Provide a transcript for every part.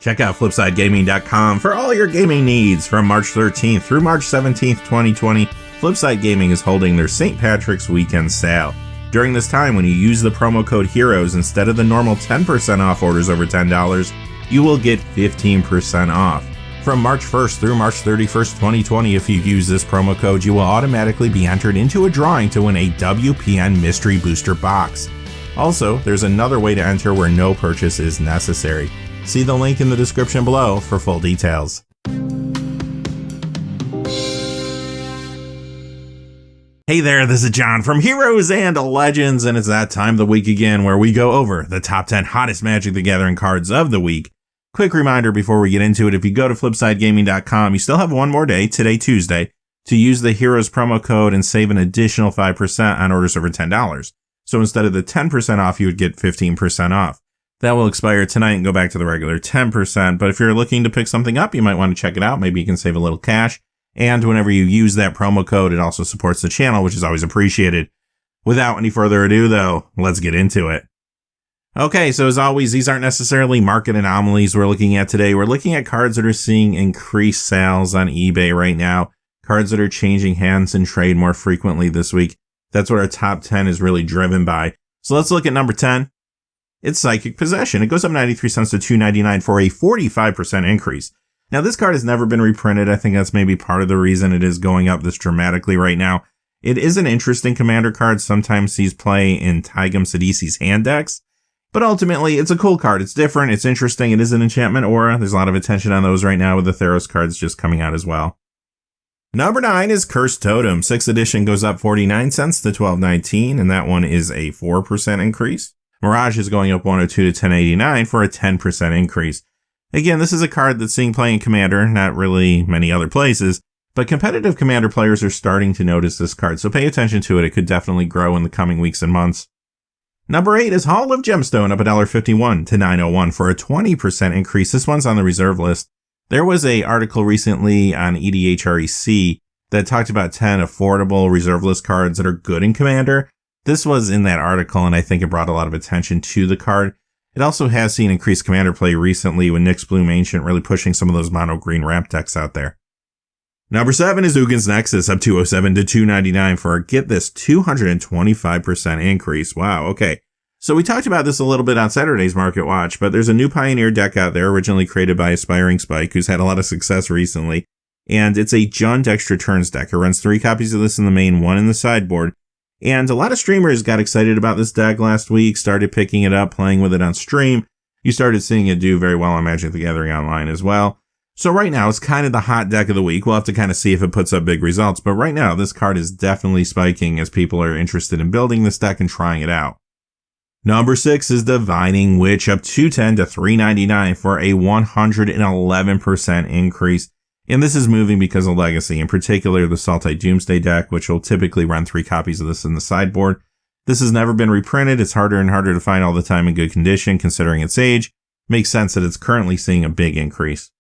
Check out FlipSideGaming.com for all your gaming needs. From March 13th through March 17th, 2020, FlipSide Gaming is holding their St. Patrick's Weekend Sale. During this time, when you use the promo code HEROES instead of the normal 10% off orders over $10, you will get 15% off. From March 1st through March 31st, 2020, if you use this promo code, you will automatically be entered into a drawing to win a WPN Mystery Booster Box. Also, there's another way to enter where no purchase is necessary. See the link in the description below for full details. Hey there, this is John from Heroes and Legends, and it's that time of the week again where we go over the top 10 hottest Magic the Gathering cards of the week. Quick reminder before we get into it, if you go to FlipSideGaming.com, you still have one more day, today Tuesday, to use the Heroes promo code and save an additional 5% on orders over $10. So instead of the 10% off, you would get 15% off. That will expire tonight and go back to the regular 10%, but if you're looking to pick something up, you might want to check it out. Maybe you can save a little cash. And whenever you use that promo code, it also supports the channel, which is always appreciated. Without any further ado, though, let's get into it. Okay, so as always, these aren't necessarily market anomalies we're looking at today. We're looking at cards that are seeing increased sales on eBay right now, cards that are changing hands in trade more frequently this week. That's what our top 10 is really driven by. So let's look at number 10. It's Psychic Possession. It goes up 93 cents to $2.99 for a 45% increase. Now, this card has never been reprinted. I think that's maybe part of the reason it is going up this dramatically right now. It is an interesting commander card. Sometimes sees play in Tigum Sidisi's hand decks. But ultimately, it's a cool card. It's different. It's interesting. It is an enchantment aura. There's a lot of attention on those right now with the Theros cards just coming out as well. Number 9 is Cursed Totem. 6th edition goes up 49 cents to $12.19, and that one is a 4% increase. Mirage is going up 102 to $10.89 for a 10% increase. Again, this is a card that's seeing play in Commander, not really many other places, but competitive Commander players are starting to notice this card, so pay attention to it. It could definitely grow in the coming weeks and months. Number 8 is Hall of Gemstone, up $1.51 to $9.01 for a 20% increase. This one's on the reserve list. There was an article recently on EDHREC that talked about 10 affordable reserve list cards that are good in Commander. This was in that article, and I think it brought a lot of attention to the card. It also has seen increased Commander play recently with Nyx Bloom Ancient really pushing some of those mono green ramp decks out there. Number 7 is Ugin's Nexus, up $2.07 to $2.99 for a, get this, 225% increase. Wow, okay. So we talked about this a little bit on Saturday's Market Watch, but there's a new Pioneer deck out there originally created by Aspiring Spike, who's had a lot of success recently. And it's a Jund Extra Turns deck. It runs 3 copies of this in the main, 1 in the sideboard. And a lot of streamers got excited about this deck last week, started picking it up, playing with it on stream. You started seeing it do very well on Magic the Gathering Online as well. So right now, it's kind of the hot deck of the week. We'll have to kind of see if it puts up big results. But right now, this card is definitely spiking as people are interested in building this deck and trying it out. Number 6 is Divining Witch, up $2.10 to $3.99 for a 111% increase. And this is moving because of Legacy, in particular the Sultai Doomsday deck, which will typically run 3 copies of this in the sideboard. This has never been reprinted. It's harder and harder to find all the time in good condition considering its age. Makes sense that it's currently seeing a big increase.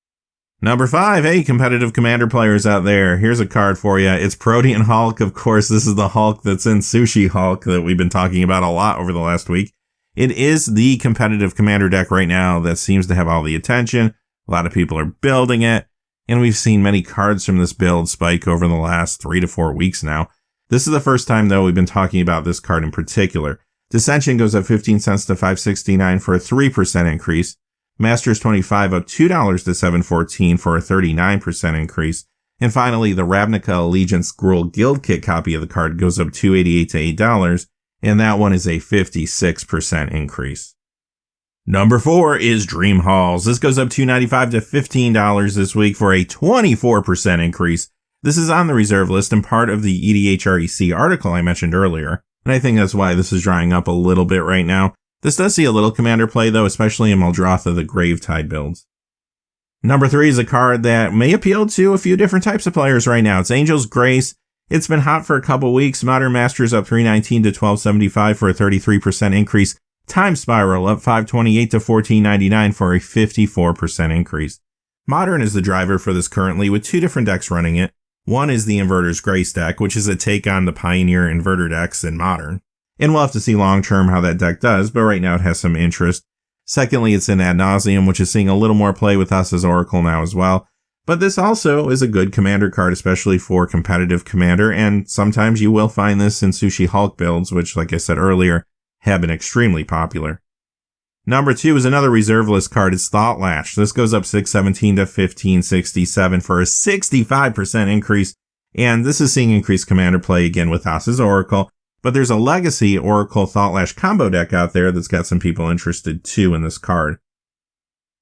Number 5, hey, competitive Commander players out there, here's a card for you. It's Protean Hulk. Of course, this is the Hulk that's in Sushi Hulk that we've been talking about a lot over the last week. It is the competitive Commander deck right now that seems to have all the attention. A lot of people are building it, and we've seen many cards from this build spike over the last 3 to 4 weeks now. This is the first time, though, we've been talking about this card in particular. Dissension goes up 15 cents to $5.69 for a 3% increase. Masters 25 up $2 to $7.14 for a 39% increase. And finally, the Ravnica Allegiance Gruul Guild Kit copy of the card goes up $2.88 to $8, and that one is a 56% increase. Number 4 is Dream Halls. This goes up $2.95 to $15 this week for a 24% increase. This is on the reserve list and part of the EDHREC article I mentioned earlier, and I think that's why this is drying up a little bit right now. This does see a little Commander play, though, especially in Muldrotha, the Gravetide builds. Number 3 is a card that may appeal to a few different types of players right now. It's Angel's Grace. It's been hot for a couple weeks. Modern Masters up $3.19 to $12.75 for a 33% increase. Time Spiral up $5.28 to $14.99 for a 54% increase. Modern is the driver for this currently, with 2 different decks running it. One is the Inverter's Grace deck, which is a take on the Pioneer Inverter decks in Modern. And we'll have to see long-term how that deck does, but right now it has some interest. Secondly, it's in Ad Nauseam, which is seeing a little more play with us as Oracle now as well. But this also is a good commander card, especially for competitive commander, and sometimes you will find this in Sushi Hulk builds, which, like I said earlier, have been extremely popular. Number 2 is another reserve list card. It's Thought Latch. This goes up 617 to 1567 for a 65% increase, and this is seeing increased commander play again with us as Oracle. But there's a Legacy Oracle Thought Latch combo deck out there that's got some people interested too in this card.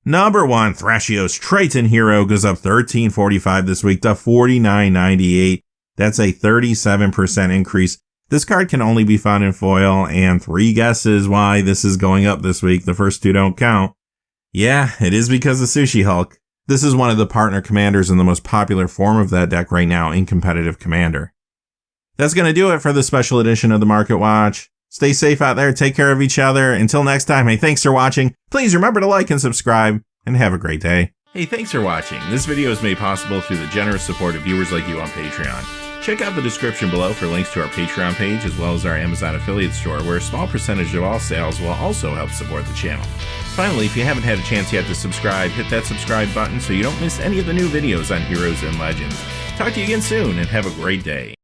Number 1, Thrasios Triton Hero goes up 1345 this week to 4998. That's a 37% increase. This card can only be found in foil, and 3 guesses why this is going up this week. The first 2 don't count. Yeah, it is because of Sushi Hulk. This is one of the partner commanders and the most popular form of that deck right now in competitive commander. That's going to do it for the special edition of the Market Watch. Stay safe out there, take care of each other. Until next time, hey, thanks for watching. Please remember to like and subscribe, and have a great day. Hey, thanks for watching. This video is made possible through the generous support of viewers like you on Patreon. Check out the description below for links to our Patreon page, as well as our Amazon affiliate store, where a small percentage of all sales will also help support the channel. Finally, if you haven't had a chance yet to subscribe, hit that subscribe button so you don't miss any of the new videos on Heroes and Legends. Talk to you again soon, and have a great day.